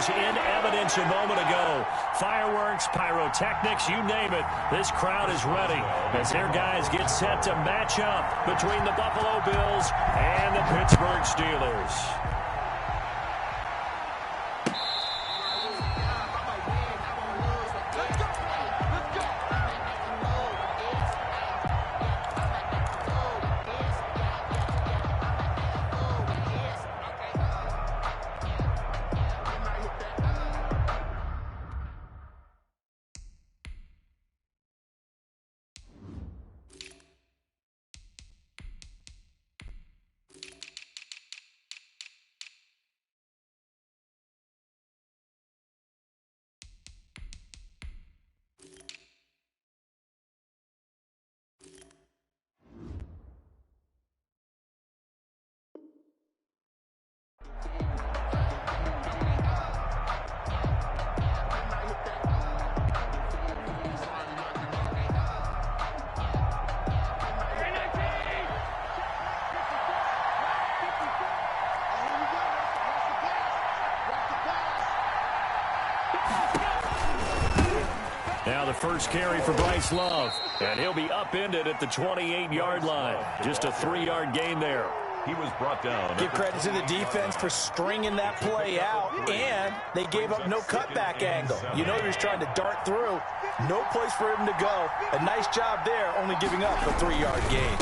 was in evidence a moment ago. Fireworks, pyrotechnics, you name it. This crowd is ready as their guys get set to match up between the Buffalo Bills and the Pittsburgh Steelers. Now the first carry for Bryce Love, and he'll be upended at the 28-yard line. Just a 3-yard gain there. He was brought down. Give credit to the defense for stringing that play out, and they gave up no cutback angle. You know he was trying to dart through. No place for him to go. A nice job there, only giving up a 3-yard gain.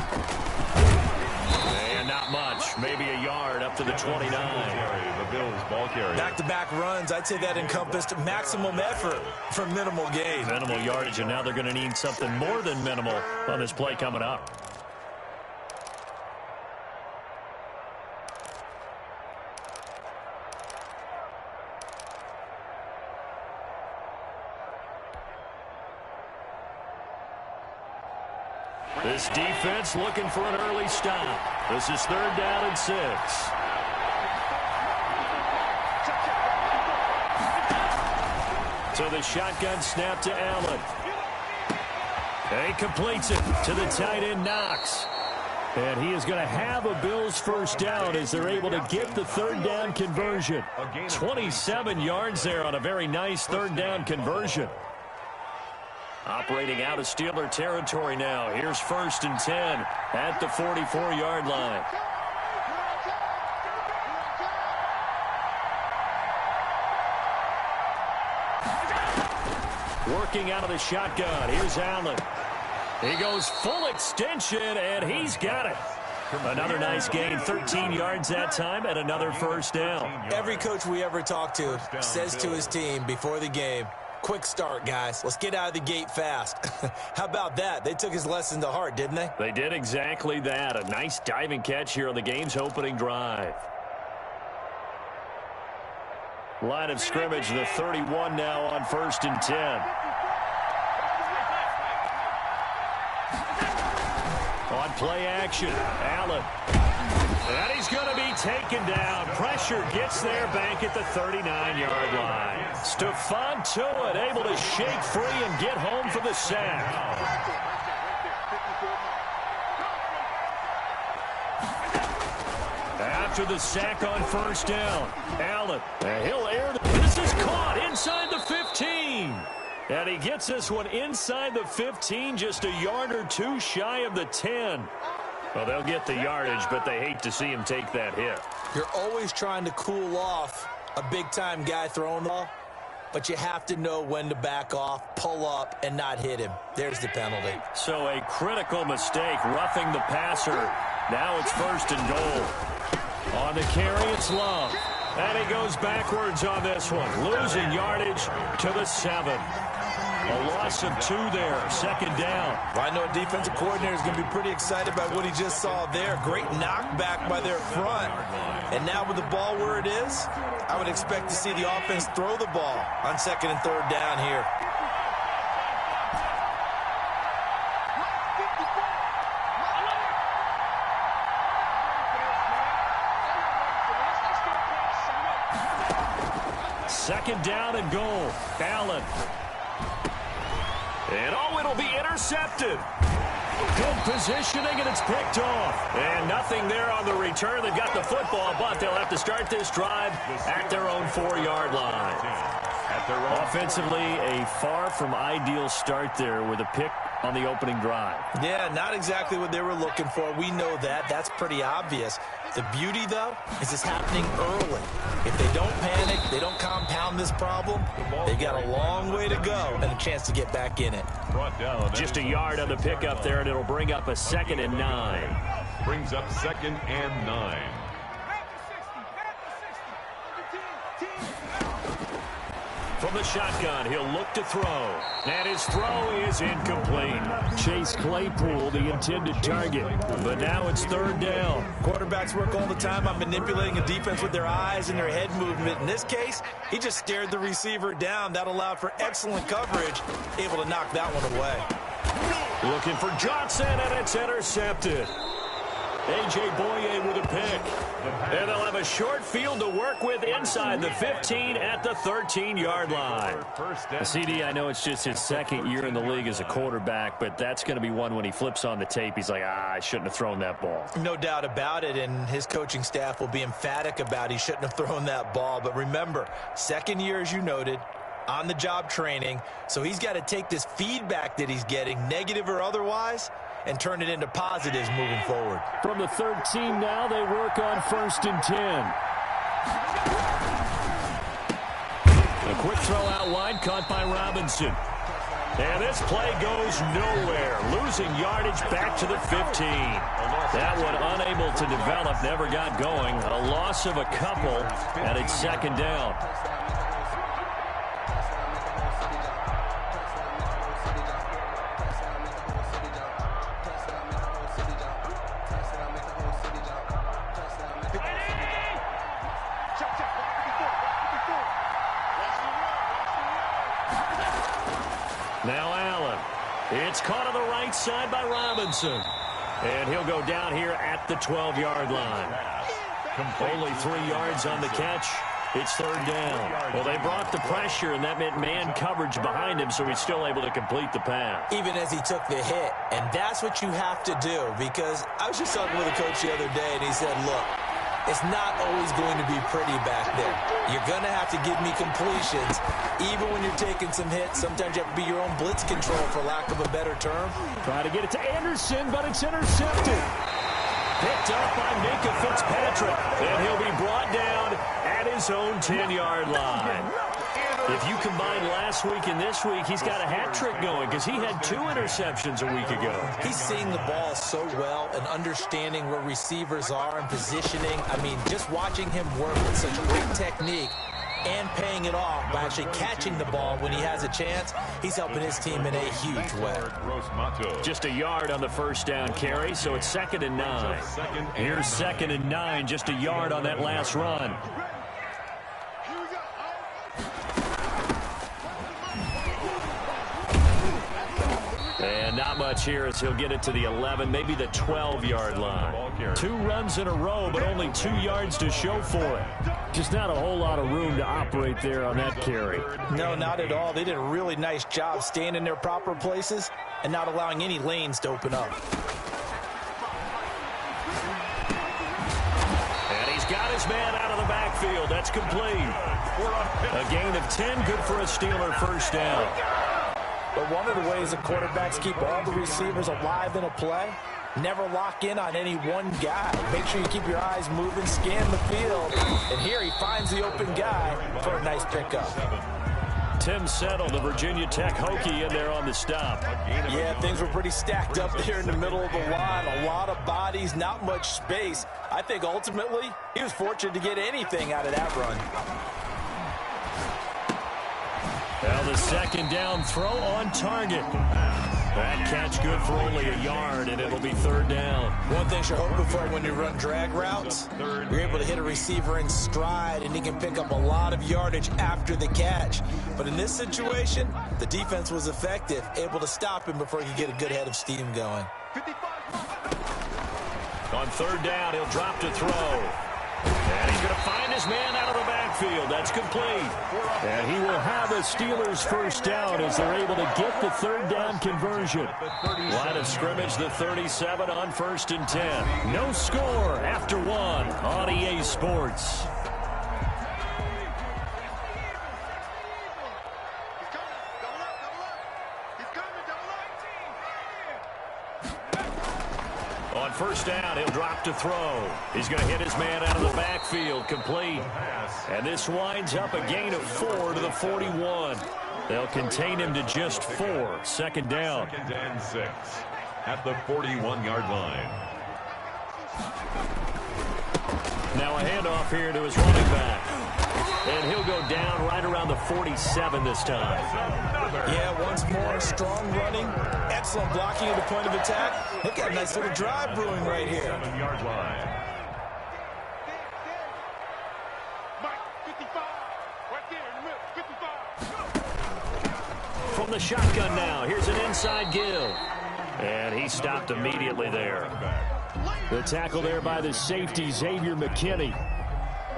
And not much, maybe a yard up to the 29. The Bills ball carrier. Back-to-back runs, I'd say that encompassed maximum effort for minimal gain. Minimal yardage, and now they're going to need something more than minimal on this play coming up. This defense looking for an early stop. This is 3rd down and 6. So the shotgun snap to Allen. And he completes it to the tight end, Knox. And he is going to have a Bills first down as they're able to get the 3rd down conversion. 27 yards there on a very nice 3rd down conversion. Operating out of Steeler territory now. Here's 1st and 10 at the 44-yard line. Working out of the shotgun. Here's Allen. He goes full extension, and he's got it. Another nice gain, 13 yards that time, and another first down. Every coach we ever talk to says to his team before the game, quick start, guys. Let's get out of the gate fast. How about that? They took his lesson to heart, didn't they? They did exactly that. A nice diving catch here on the game's opening drive. Line of scrimmage, the 31 now on 1st and 10. On play action, Allen. And he's going to be taken down. Pressure gets there back at the 39-yard line. Stephon Tuitt able to shake free and get home for the sack. After the sack on 1st down, Allen. And he'll air. This is caught inside the 15. And he gets this one inside the 15, just a yard or two shy of the 10. Well, they'll get the yardage, but they hate to see him take that hit. You're always trying to cool off a big-time guy throwing the ball, but you have to know when to back off, pull up, and not hit him. There's the penalty. So a critical mistake, roughing the passer. Now it's 1st and goal. On the carry, it's Love. And he goes backwards on this one, losing yardage to the 7. A loss of 2 there, 2nd down. Well, I know a defensive coordinator is going to be pretty excited about what he just saw there. Great knockback by their front. And now with the ball where it is, I would expect to see the offense throw the ball on 2nd and 3rd down here. Second down and goal. Allen. And it'll be intercepted. Good positioning, and it's picked off. And nothing there on the return. They've got the football, but they'll have to start this drive at their own 4-yard line. Offensively, a far from ideal start there with a pick on the opening drive. Yeah, not exactly what they were looking for. We know that. That's pretty obvious. The beauty, though, is it's happening early. If they don't panic, they don't compound this problem, they got a long way to go and a chance to get back in it. Just a yard on the pickup there, and it'll bring up a 2nd and 9. Brings up 2nd and 9. From the shotgun, he'll look to throw. And his throw is incomplete. Chase Claypool, the intended target. But now it's 3rd down. Quarterbacks work all the time on manipulating a defense with their eyes and their head movement. In this case, he just stared the receiver down. That allowed for excellent coverage, able to knock that one away. Looking for Johnson, and it's intercepted. A.J. Boye with a pick. And they'll have a short field to work with inside the 15 at the 13-yard line. CD, I know it's just his 2nd year in the league as a quarterback, but that's going to be one when he flips on the tape. He's like, I shouldn't have thrown that ball. No doubt about it, and his coaching staff will be emphatic about he shouldn't have thrown that ball. But remember, 2nd year, as you noted, on-the-job training, so he's got to take this feedback that he's getting, negative or otherwise, and turn it into positives moving forward. From the 13 now, they work on 1st and 10. A quick throw out wide, caught by Robinson. And this play goes nowhere. Losing yardage back to the 15. That one unable to develop, never got going. A loss of a couple, and it's 2nd down. Now Allen. It's caught on the right side by Robinson. And he'll go down here at the 12-yard line. Only 3 yards on the catch. It's 3rd down. Well, they brought the pressure, and that meant man coverage behind him, so he's still able to complete the pass. Even as he took the hit. And that's what you have to do, because I was just talking with a coach the other day, and he said, look, it's not always going to be pretty back there. You're going to have to give me completions. Even when you're taking some hits, sometimes you have to be your own blitz control, for lack of a better term. Try to get it to Anderson, but it's intercepted. Picked up by Minka Fitzpatrick. And he'll be brought down at his own 10-yard line. If you combine last week and this week, he's got a hat trick going because he had 2 interceptions a week ago. He's seeing the ball so well and understanding where receivers are and positioning. I mean, just watching him work with such great technique and paying it off by actually catching the ball when he has a chance, he's helping his team in a huge way. Just a yard on the 1st down carry, so it's 2nd and 9. Here's 2nd and 9, just a yard on that last run. And not much here as he'll get it to the 11, maybe the 12-yard line. 2 runs in a row, but only 2 yards to show for it. Just not a whole lot of room to operate there on that carry. No, not at all. They did a really nice job staying in their proper places and not allowing any lanes to open up. And he's got his man out of the backfield. That's complete. A gain of 10, good for a Steeler 1st down. But one of the ways the quarterbacks keep all the receivers alive in a play, never lock in on any one guy. Make sure you keep your eyes moving, scan the field. And here he finds the open guy for a nice pickup. Tim Settle, the Virginia Tech Hokie, in there on the stop. Yeah, things were pretty stacked up there in the middle of the line. A lot of bodies, not much space. I think ultimately he was fortunate to get anything out of that run. Well, the 2nd down throw on target. That catch good for only a yard, and it'll be 3rd down. One thing you're hoping for when you run drag routes, you're able to hit a receiver in stride, and he can pick up a lot of yardage after the catch. But in this situation, the defense was effective, able to stop him before he could get a good head of steam going. On 3rd down, he'll drop to throw. And he going to find his man out of the backfield. That's complete. And he will have a Steelers first down as they're able to get the third down conversion. Line of scrimmage, the 37 on 1st and 10. No score after 1 on EA Sports. On first down, he'll drop to throw. He's going to hit his man out of the backfield, complete. And this winds up a gain of 4 to the 41. They'll contain him to just 4. Second down. 2nd and 6 at the 41-yard line. Now a handoff here to his running back. And he'll go down right around the 47 this time. Yeah, once more, strong running, excellent blocking at the point of attack. Look at a nice little drive brewing right here. 7-yard line. From the shotgun now, here's an inside give. And he stopped immediately there. The tackle there by the safety, Xavier McKinney.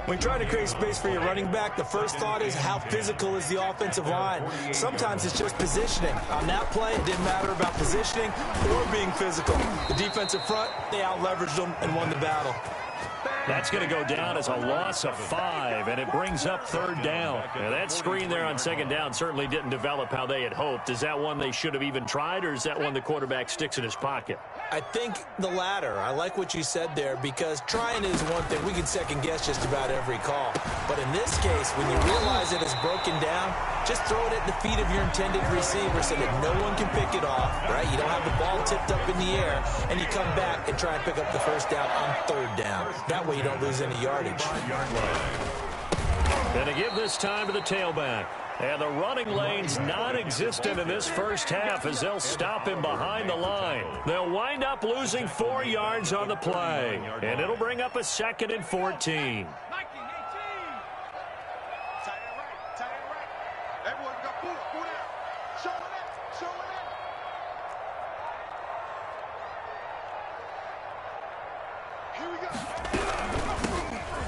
When trying to create space for your running back, the first thought is how physical is the offensive line. Sometimes it's just positioning. On that play, it didn't matter about positioning or being physical. The defensive front, they out-leveraged them and won the battle. That's going to go down as a loss of 5, and it brings up third down. Now, that screen there on second down certainly didn't develop how they had hoped. Is that one they should have even tried, or is that one the quarterback sticks in his pocket? I think the latter. I like what you said there, because trying is one thing. We can second guess just about every call. But in this case, when you realize it is broken down, just throw it at the feet of your intended receiver so that no one can pick it off, right? You don't have the ball tipped up in the air, and you come back and try and pick up the first down on third down. That way you don't lose any yardage. And to give this time to the tailback. And the running lane's non-existent in this first half as they'll stop him behind the line. They'll wind up losing 4 yards on the play. And it'll bring up a 2nd and 14.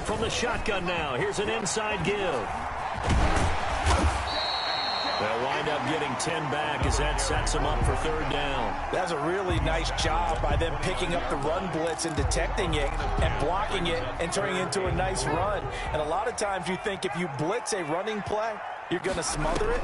From the shotgun now, here's an inside give. They'll wind up getting 10 back as that sets them up for third down. That's a really nice job by them picking up the run blitz and detecting it and blocking it and turning it into a nice run. And a lot of times you think if you blitz a running play, you're going to smother it.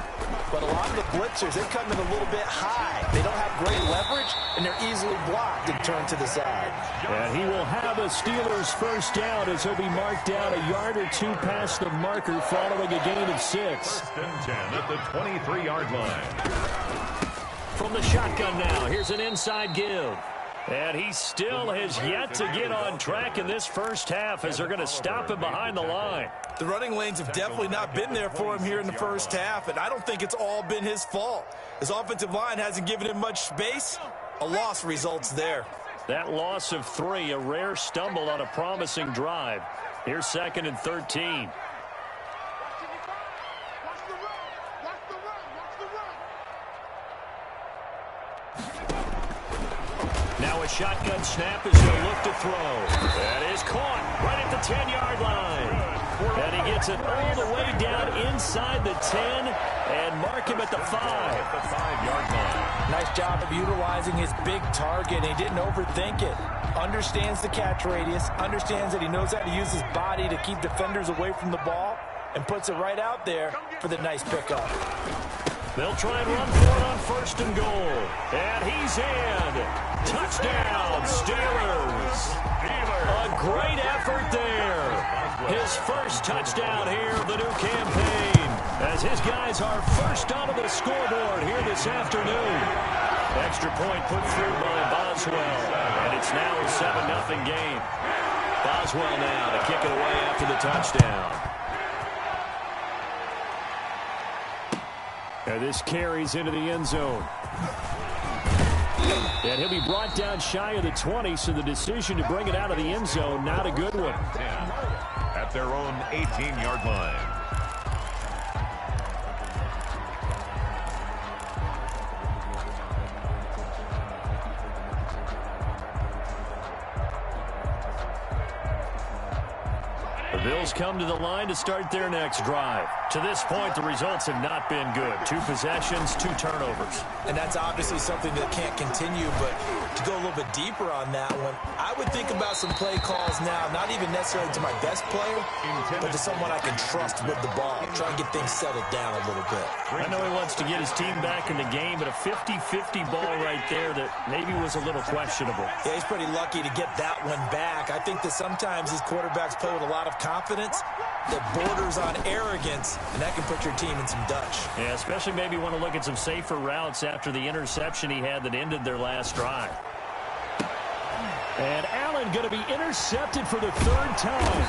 But a lot of the blitzers, they come in a little bit high. They don't have great leverage, and they're easily blocked and turned to the side. And he will have a Steelers first down as he'll be marked down a yard or 2 past the marker following a gain of 6. 1st and 10 at the 23-yard line. From the shotgun now, here's an inside give. And he still has yet to get on track in this first half as they're going to stop him behind the line. The running lanes have definitely not been there for him here in the first half, and I don't think it's all been his fault. His offensive line hasn't given him much space. A loss results there. That loss of 3, a rare stumble on a promising drive. Here's 2nd and 13. Now a shotgun snap as he'll look to throw. That is caught right at the 10-yard line. And he gets it all the way down inside the 10 and mark him at the 5. The 5-yard line. Nice job of utilizing his big target. He didn't overthink it. Understands the catch radius. Understands that he knows how to use his body to keep defenders away from the ball. And puts it right out there for the nice pickup. They'll try and run for it on 1st and goal. And he's in. Touchdown, Steelers. A great effort there. His first touchdown here of the new campaign as his guys are first onto the scoreboard here this afternoon. Extra point put through by Boswell, and it's now a 7-0 game. Boswell now to kick it away after the touchdown. And this carries into the end zone. And he'll be brought down shy of the 20, so the decision to bring it out of the end zone, not a good one. 10 at their own 18-yard line. The Bills come to the line to start their next drive. To this point, the results have not been good. 2 possessions, 2 turnovers. And that's obviously something that can't continue, but to go a little bit deeper on that one, I would think about some play calls now, not even necessarily to my best player, but to someone I can trust with the ball. Try and get things settled down a little bit. I know he wants to get his team back in the game, but a 50-50 ball right there that maybe was a little questionable. Yeah, he's pretty lucky to get that one back. I think that sometimes these quarterbacks play with a lot of confidence that borders on arrogance, and that can put your team in some Dutch. Yeah, especially maybe want to look at some safer routes after the interception he had that ended their last drive. And Allen going to be intercepted for the 3rd time.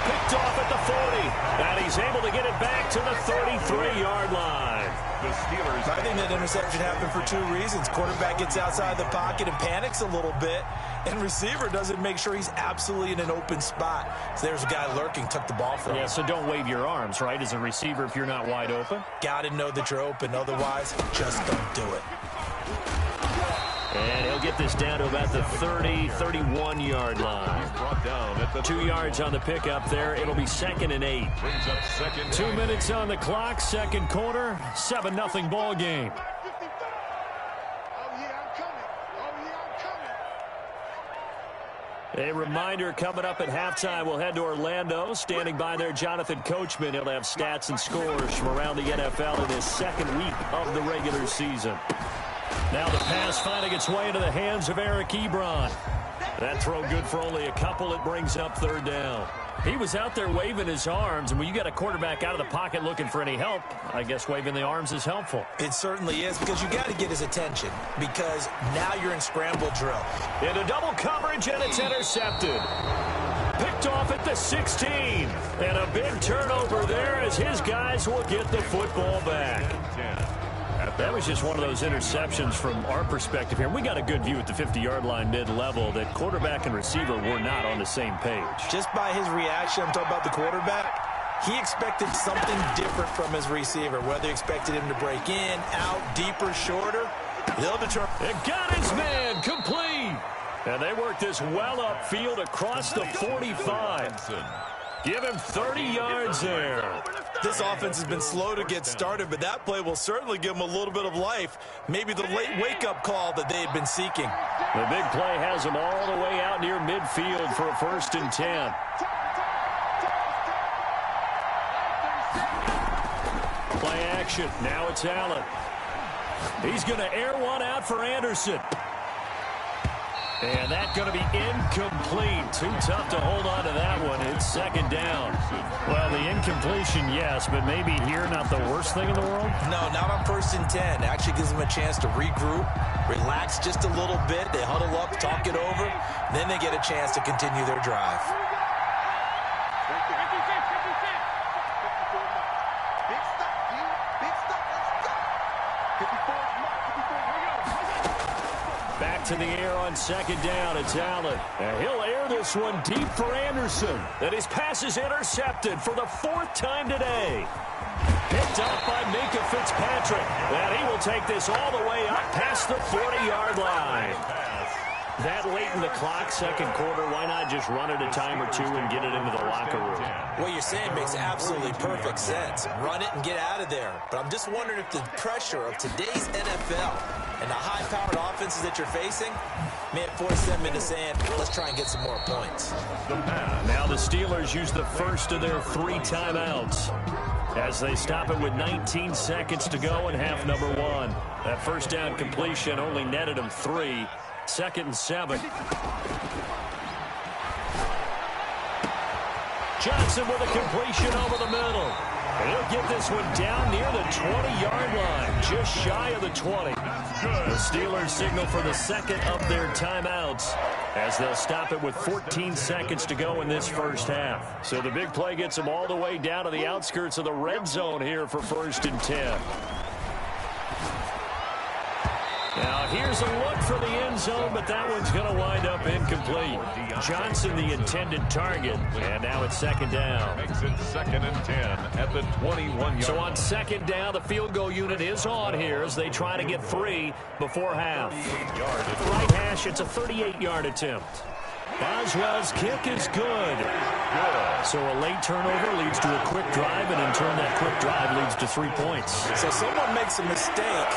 Picked off at the 40, and he's able to get it back to the 33-yard line. The Steelers. I think that interception happened for 2 reasons. Quarterback gets outside the pocket and panics a little bit, and receiver doesn't make sure he's absolutely in an open spot. So there's a guy lurking, took the ball from him. Yeah, so don't wave your arms, right, as a receiver if you're not wide open. Got to know that you're open. Otherwise, just don't do it. And he'll get this down to about the 30-31-yard line. Brought down at the 2 yards on the pickup there. It'll be 2nd and 8. brings up 2nd. 2 minutes on the clock, 2nd quarter, 7-0 ball game. A reminder coming up at halftime, we'll head to Orlando. Standing by there, Jonathan Coachman. He'll have stats and scores from around the NFL in his 2nd week of the regular season. Now the pass finding its way into the hands of Eric Ebron. That throw good for only a couple. It brings up 3rd down. He was out there waving his arms, and when you got a quarterback out of the pocket looking for any help, I guess waving the arms is helpful. It certainly is, because you got to get his attention, because now you're in scramble drill. Into double coverage, and it's intercepted. Picked off at the 16. And a big turnover there as his guys will get the football back. That was just one of those interceptions from our perspective here. We got a good view at the 50-yard line mid-level that quarterback and receiver were not on the same page. Just by his reaction, I'm talking about the quarterback, he expected something different from his receiver, whether he expected him to break in, out, deeper, shorter. They'll determine. It got his man complete. And they work this well upfield across the 45. Give him 30 yards there. This offense has been slow to get started, but that play will certainly give them a little bit of life. Maybe the late wake-up call that they've been seeking. The big play has them all the way out near midfield for a 1st and 10. Play action. Now it's Allen. He's going to air one out for Anderson. And that's going to be incomplete. Too tough to hold on to that one. It's 2nd down. Well, the incompletion, yes, but maybe here not the worst thing in the world? No, not on 1st and 10. Actually gives them a chance to regroup, relax just a little bit. They huddle up, talk it over. Then they get a chance to continue their drive. Back to the air on 2nd down. It's Allen. And he'll air this one deep for Anderson. And his pass is intercepted for the 4th time today. Picked up by Minka Fitzpatrick. And he will take this all the way up past the 40-yard line. That late in the clock, 2nd quarter, why not just run it a time or 2 and get it into the locker room? What you're saying makes absolutely perfect sense. Run it and get out of there. But I'm just wondering if the pressure of today's NFL and the high-powered offenses that you're facing may have forced them into saying, let's try and get some more points. Now the Steelers use the first of their 3 timeouts as they stop it with 19 seconds to go in half number 1. That 1st down completion only netted them 3. 2nd and 7. Johnson with a completion over the middle. And he'll get this one down near the 20-yard line, just shy of the 20. The Steelers signal for the 2nd of their timeouts as they'll stop it with 14 seconds to go in this 1st half. So the big play gets them all the way down to the outskirts of the red zone here for 1st and 10. Now, here's a look for the end zone, but that one's going to wind up incomplete. Johnson, the intended target, and now it's 2nd down. Makes it 2nd and 10 at the 21-yard. So on 2nd down, the field goal unit is on here as they try to get 3 before half. Right hash, it's a 38-yard attempt. Boswell's kick is good. Good. So a late turnover leads to a quick drive, and in turn that quick drive leads to 3 points. So someone makes a mistake,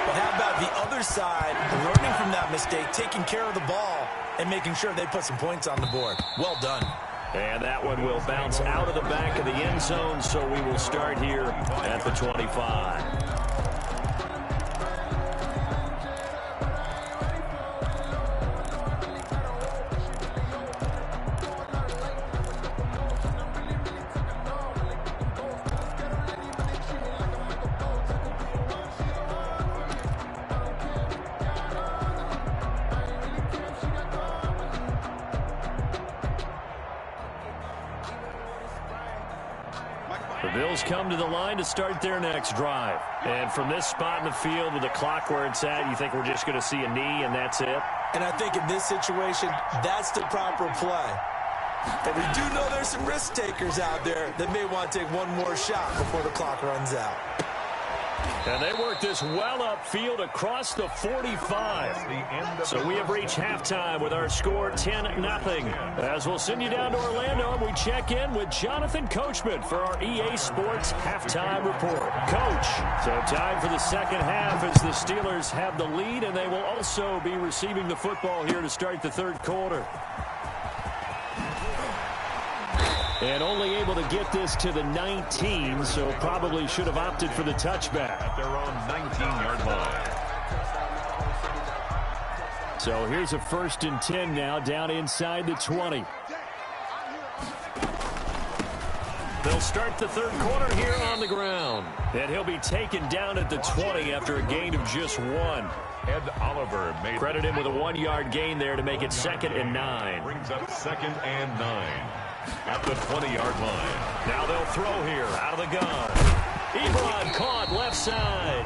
but how about the other side, learning from that mistake, taking care of the ball, and making sure they put some points on the board. Well done. And that one will bounce out of the back of the end zone, so we will start here at the 25. The Bills come to the line to start their next drive. And from this spot in the field with the clock where it's at, you think we're just going to see a knee and that's it? And I think in this situation, that's the proper play. But we do know there's some risk takers out there that may want to take one more shot before the clock runs out. And they work this well upfield across the 45. So we have reached halftime with our score 10-0. As we'll send you down to Orlando, and we check in with Jonathan Coachman for our EA Sports Halftime Report. Coach, so time for the second half as the Steelers have the lead, and they will also be receiving the football here to start the third quarter. And only able to get this to the 19, so probably should have opted for the touchback. At their own 19-yard line. So here's a 1st and 10 now, down inside the 20. They'll start the third quarter here on the ground. And he'll be taken down at the 20 after a gain of just 1. Ed Oliver made credited with a 1-yard gain there to make it 2nd and 9. Brings up 2nd and 9. At the 20-yard line. Now they'll throw here out of the gun. Ebron caught left side.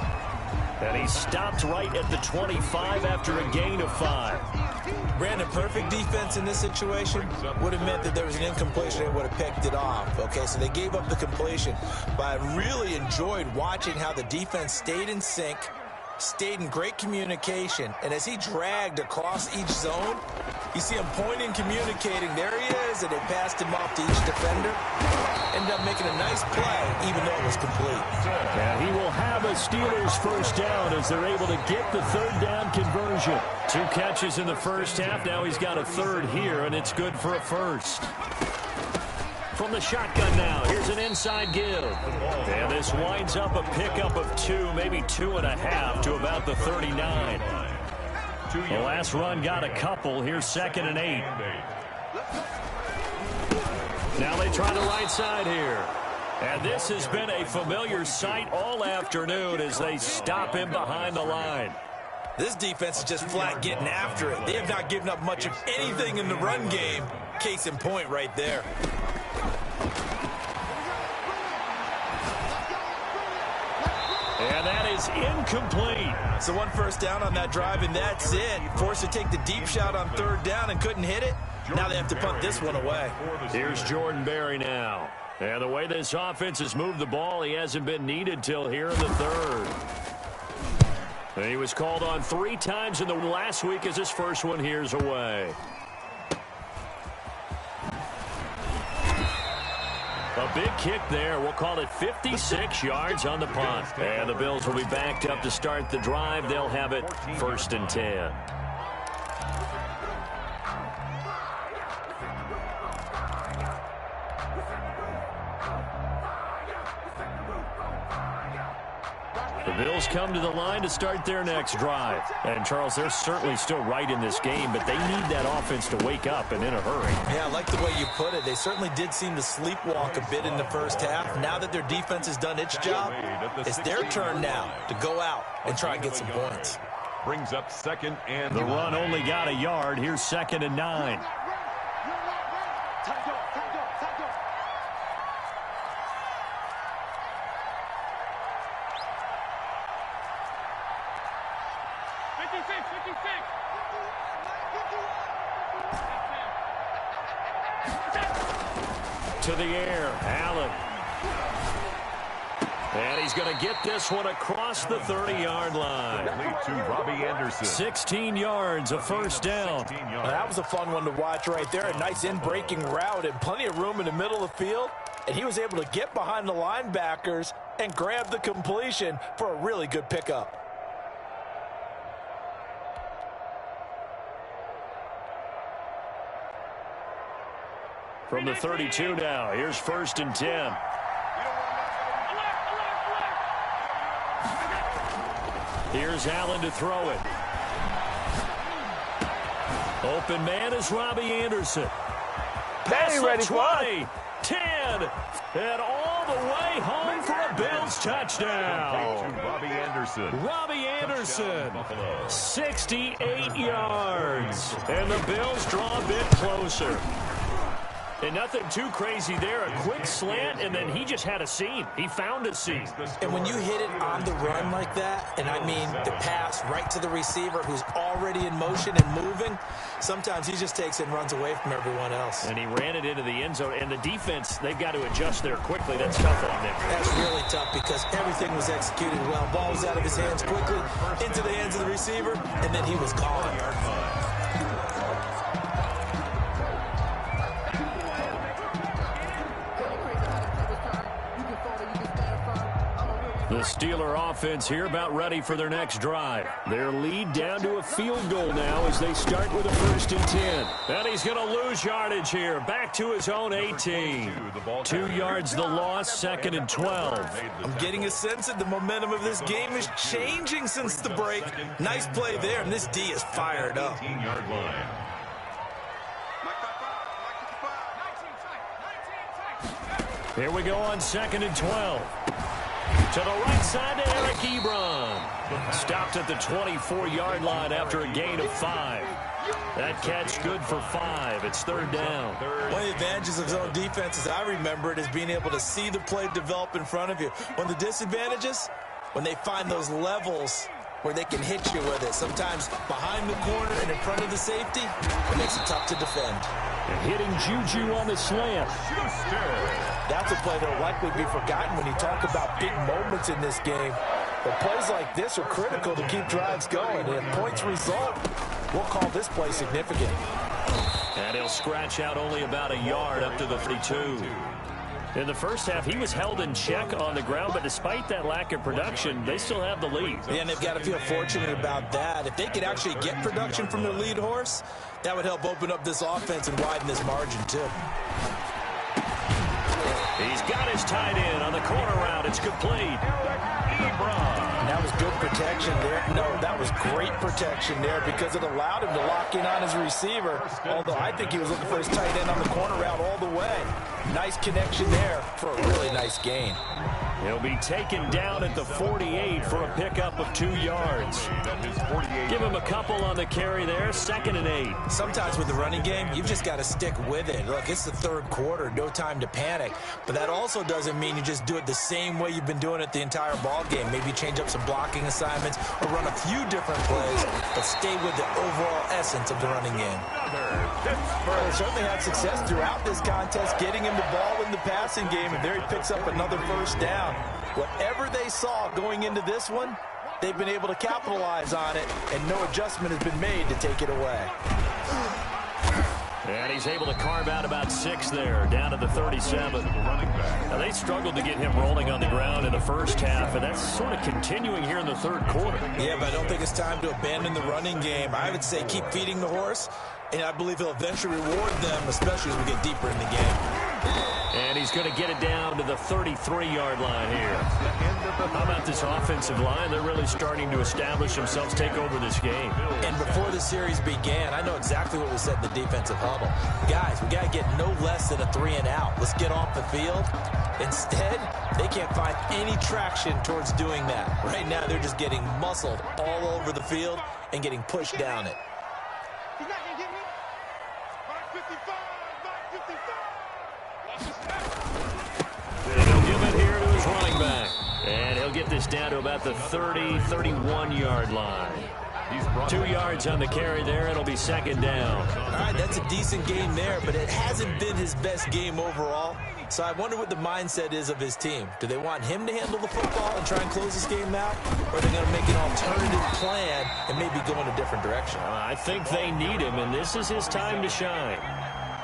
And he stopped right at the 25 after a gain of 5. Brandon, perfect defense in this situation would have meant that there was an incompletion. They would have picked it off. Okay, so they gave up the completion. But I really enjoyed watching how the defense stayed in sync, stayed in great communication, and as he dragged across each zone, you see him pointing, communicating. There he is, and they passed him off to each defender. Ended up making a nice play, even though it was complete. And he will have a Steelers first down as they're able to get the third down conversion. 2 catches in the first half. Now he's got a third here, and it's good for a first. From the shotgun now, here's an inside give. And this winds up a pickup of 2, maybe 2.5 to about the 39. The last run got a couple. Here's 2nd and 8. Now they try the right side here. And this has been a familiar sight all afternoon as they stop him behind the line. This defense is just flat getting after it. They have not given up much of anything in the run game. Case in point right there. And that is incomplete. So 1 first down on that drive, and that's it. Forced to take the deep shot on 3rd down and couldn't hit it. Now they have to punt this one away. Here's Jordan Berry now. And the way this offense has moved the ball, he hasn't been needed till here in the 3rd. And he was called on 3 times in the last week as his first one here's away. A big kick there. We'll call it 56 yards on the punt. And the Bills will be backed up to start the drive. They'll have it 1st and 10. The Bills come to the line to start their next drive. And, Charles, they're certainly still right in this game, but they need that offense to wake up and in a hurry. Yeah, I like the way you put it. They certainly did seem to sleepwalk a bit in the first half. Now that their defense has done its job, it's their turn now to go out and try and get some points. Brings up 2nd and 9. The run only got a yard. Here's 2nd and 9. To the air, Allen. And he's going to get this one across the 30-yard line. Lead to Robbie Anderson. 16 yards, a first down. That was a fun one to watch right there. A nice in-breaking route and plenty of room in the middle of the field. And he was able to get behind the linebackers and grab the completion for a really good pickup. From the 32 now, here's 1st and 10. Here's Allen to throw it. Open man is Robbie Anderson. Pass ready, 20, 10, and all the way home for a Bills touchdown. Robbie Anderson. Robbie Anderson, 68 yards. And the Bills draw a bit closer. And nothing too crazy there. A quick slant, and then he just had a seam. He found a seam. And when you hit it on the run like that, and I mean the pass right to the receiver who's already in motion and moving, sometimes he just takes it and runs away from everyone else. And he ran it into the end zone. And the defense, they've got to adjust there quickly. That's tough on them. That's really tough because everything was executed well. Ball was out of his hands quickly, into the hands of the receiver, and then he was gone. The Steeler offense here about ready for their next drive. Their lead down to a field goal now as they start with a 1st and 10. And he's going to lose yardage here. Back to his own 18. 2 yards the loss, 2nd and 12. I'm getting a sense that the momentum of this game is changing since the break. Nice play there, and this D is fired up. 18-yard line. Here we go on 2nd and 12. To the right side to Eric Ebron. Stopped at the 24-yard line after a gain of 5. That catch good for 5. It's 3rd down. One of the advantages of zone defense, as I remember it, is being able to see the play develop in front of you. One of the disadvantages, when they find those levels where they can hit you with it. Sometimes behind the corner and in front of the safety, it makes it tough to defend. And hitting Juju on the slant. That's a play that will likely be forgotten when you talk about big moments in this game. But plays like this are critical to keep drives going. And if points result, we'll call this play significant. And he'll scratch out only about a yard up to the 32. In the first half, he was held in check on the ground, but despite that lack of production, they still have the lead. Yeah, and they've got to feel fortunate about that. If they could actually get production from their lead horse, that would help open up this offense and widen this margin, too. He's got his tight end on the corner route. It's complete. And that was good protection there. No, that was great protection there because it allowed him to lock in on his receiver, although I think he was looking for his tight end on the corner route all the way. Nice connection there for a really nice gain. He'll be taken down at the 48 for a pickup of 2 yards. Give him a couple on the carry there, 2nd and 8. Sometimes with the running game, you've just got to stick with it. Look, it's the 3rd quarter, no time to panic. But that also doesn't mean you just do it the same way you've been doing it the entire ball game. Maybe change up some blocking assignments or run a few different plays, but stay with the overall essence of the running game. They certainly had success throughout this contest, getting him the ball in the passing game, and there he picks up another 1st down. Whatever they saw going into this one, they've been able to capitalize on it, and no adjustment has been made to take it away. And he's able to carve out about 6 there, down to the 37. Now, they struggled to get him rolling on the ground in the first half, and that's sort of continuing here in the 3rd quarter. Yeah, but I don't think it's time to abandon the running game. I would say keep feeding the horse, and I believe he'll eventually reward them, especially as we get deeper in the game. And he's going to get it down to the 33-yard line here. How about this offensive line? They're really starting to establish themselves, take over this game. And before the series began, I know exactly what we said in the defensive huddle. Guys, we got to get no less than a 3-and-out. Let's get off the field. Instead, they can't find any traction towards doing that. Right now, they're just getting muscled all over the field and getting pushed down it. And he'll give it here to his running back. And he'll get this down to about the 31-yard line. 2 yards on the carry there. It'll be 2nd down. All right, that's a decent game there, but it hasn't been his best game overall. So I wonder what the mindset is of his team. Do they want him to handle the football and try and close this game out? Or are they going to make an alternative plan and maybe go in a different direction? I think they need him, and this is his time to shine.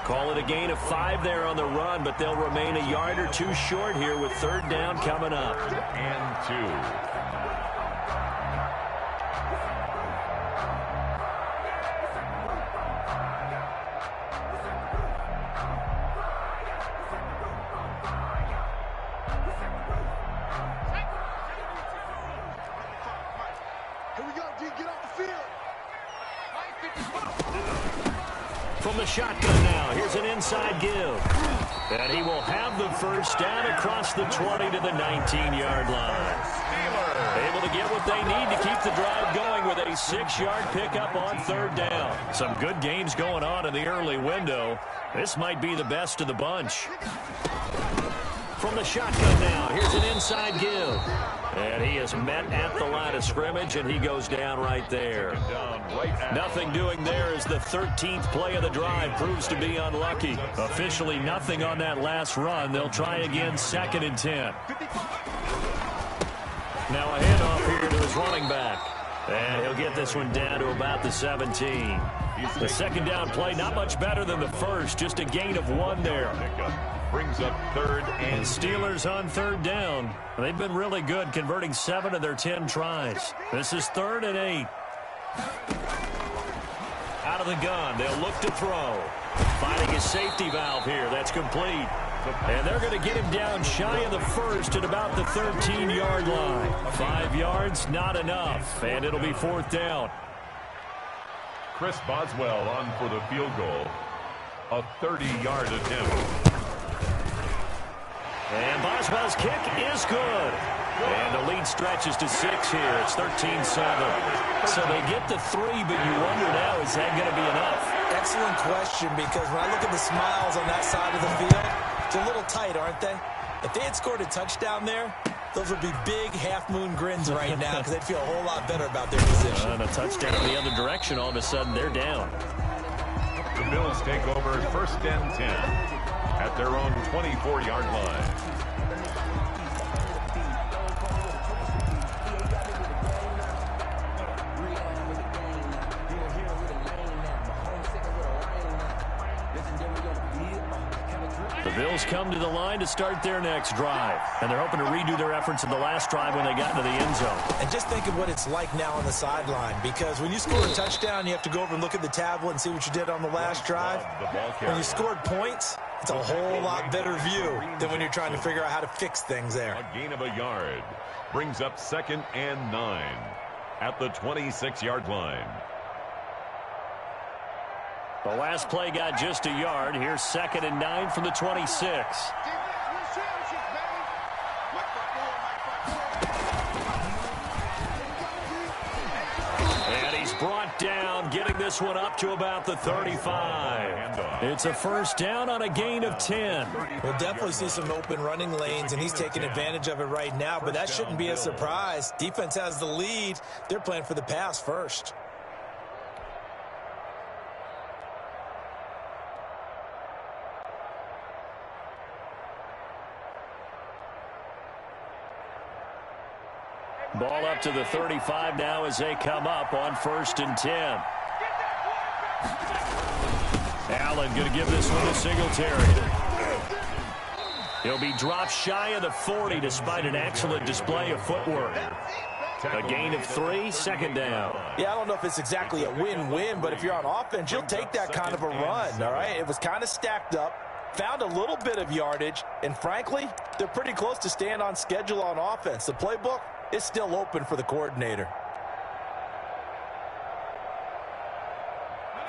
Call it a gain of 5 there on the run, but they'll remain a yard or 2 short here with 3rd down coming up. And 2. From the shotgun now, here's an inside give. And he will have the 1st down across the 20 to the 19-yard line. Able to get what they need to keep the drive going with a 6-yard pickup on 3rd down. Some good games going on in the early window. This might be the best of the bunch. From the shotgun now, here's an inside give. And he is met at the line of scrimmage, and he goes down right there. Nothing doing there as the 13th play of the drive proves to be unlucky. Officially nothing on that last run. They'll try again, 2nd and 10. Now a handoff here to his running back. And he'll get this one down to about the 17. The 2nd down play, not much better than the first, just a gain of 1 there. Brings up 3rd and Steelers on 3rd down. They've been really good, converting 7 of their 10 tries. This is 3rd and 8. Out of the gun, they'll look to throw. Finding his safety valve here. That's complete. And they're going to get him down shy of the 1st at about the 13-yard line. 5 yards, not enough. And it'll be 4th down. Chris Boswell on for the field goal. A 30-yard attempt. And Boswell's kick is good. And the lead stretches to 6 here. It's 13-7. So they get the 3, but you wonder now, is that going to be enough? Excellent question, because when I look at the smiles on that side of the field, it's a little tight, aren't they? If they had scored a touchdown there, those would be big half-moon grins right now because they'd feel a whole lot better about their position. And a touchdown the other direction, all of a sudden they're down. The Bills take over 1st and 10 at their own 24-yard line. The Bills come to the line to start their next drive. And they're hoping to redo their efforts in the last drive when they got into the end zone. And just think of what it's like now on the sideline, because when you score a touchdown, you have to go over and look at the tablet and see what you did on the last drive. When you scored points, it's a whole lot better view than when you're trying to figure out how to fix things there. A gain of a yard brings up 2nd and 9 at the 26-yard line. The last play got just a yard. Here's 2nd and 9 from the 26. And he's brought down, getting this one up to about the 35. It's a 1st down on a gain of 10. We'll definitely see some open running lanes, and he's taking advantage of it right now, but that shouldn't be a surprise. Defense has the lead. They're playing for the pass first. Ball up to the 35 now as they come up on 1st and 10. Allen going to give this one to Singletary. He'll be dropped shy of the 40 despite an excellent display of footwork. A gain of 3, 2nd down. Yeah, I don't know if it's exactly a win-win, but if you're on offense, you'll take that kind of a run, all right? It was kind of stacked up, found a little bit of yardage, and frankly, they're pretty close to staying on schedule on offense. The playbook is still open for the coordinator.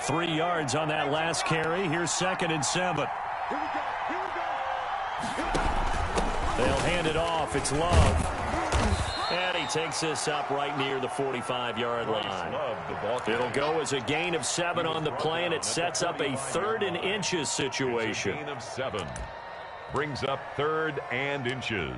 3 yards on that last carry. Here's 2nd and 7. They'll hand it off. It's Love. And he takes this up right near the 45-yard line. It'll go as a gain of 7 on the play, and it sets up a 3rd and inches situation. Gain of 7 brings up 3rd and inches.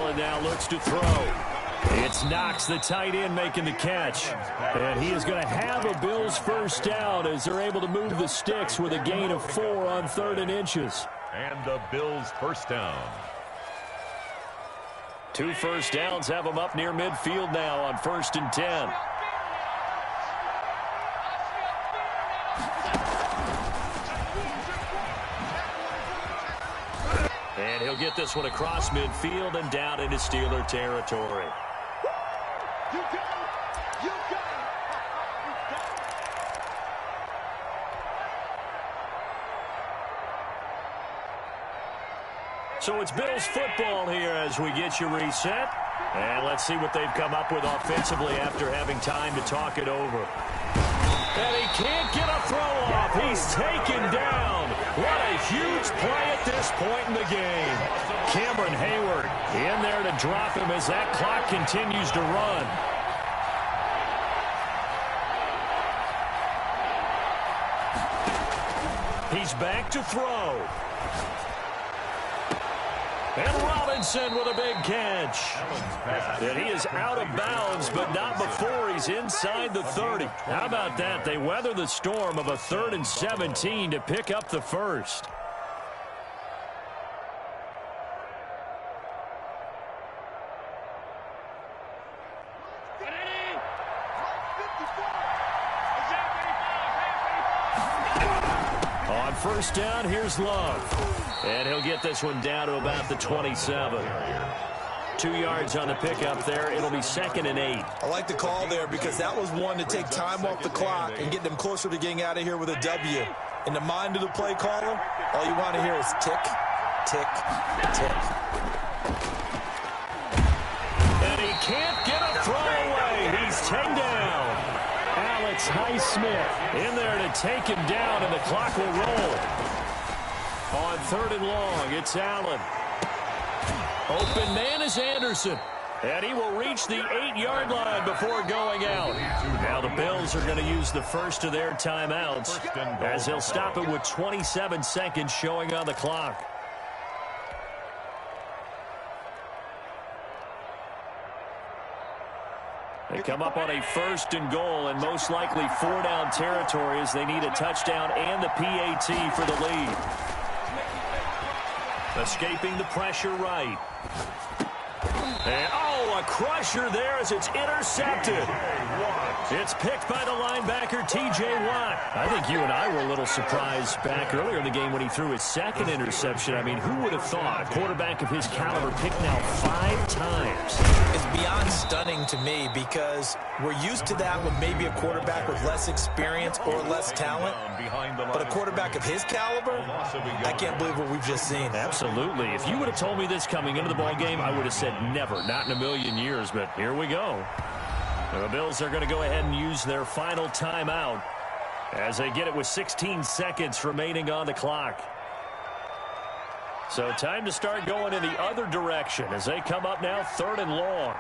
Allen now looks to throw. It's Knox, the tight end, making the catch. And he is going to have a Bills first down as they're able to move the sticks with a gain of 4 on 3rd and inches. And the Bills first down. 2 first downs have them up near midfield now on 1st and 10. And he'll get this one across midfield and down into Steeler territory. So it's Bills football here as we get you reset. And let's see what they've come up with offensively after having time to talk it over. And he can't get a throw off. He's taken down. What a huge play at this point in the game. Cameron Hayward in there to drop him as that clock continues to run. He's back to throw. And Robinson with a big catch. And he is out of bounds, but not before he's inside the 30. How about that? They weather the storm of a 3rd and 17 to pick up the first. On first down, here's Love. And he'll get this one down to about the 27. 2 yards on the pickup there. It'll be 2nd and 8. I like the call there because that was one to take time off the clock and get them closer to getting out of here with a W. In the mind of the play caller, all you want to hear is tick, tick, tick. And he can't get a throwaway. He's taken down. Alex Highsmith in there to take him down, and the clock will roll. On 3rd and long, it's Allen. Open man is Anderson. And he will reach the 8-yard line before going out. Now the Bills are going to use the first of their timeouts as they'll stop it with 27 seconds showing on the clock. They come up on a 1st and goal and most likely 4-down territory as they need a touchdown and the PAT for the lead. Escaping the pressure right. And, a crusher there as it's intercepted. It's picked by the linebacker, T.J. Watt. I think you and I were a little surprised back earlier in the game when he threw his 2nd interception. I mean, who would have thought a quarterback of his caliber picked now 5 times? It's beyond stunning to me because we're used to that with maybe a quarterback with less experience or less talent. But a quarterback of his caliber, I can't believe what we've just seen. Absolutely. If you would have told me this coming into the ball game, I would have said never, not in a million years. But here we go. The Bills are going to go ahead and use their final timeout as they get it with 16 seconds remaining on the clock. So time to start going in the other direction as they come up now 3rd and long.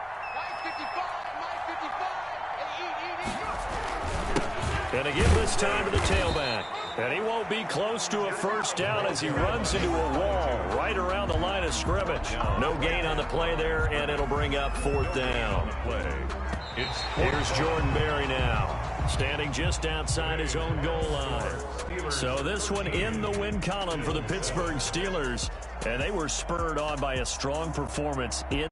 And again this time to the tailback. And he won't be close to a first down as he runs into a wall right around the line of scrimmage. No gain on the play there, and it'll bring up 4th down. Here's Jordan Berry now, standing just outside his own goal line. So this one in the win column for the Pittsburgh Steelers, and they were spurred on by a strong performance in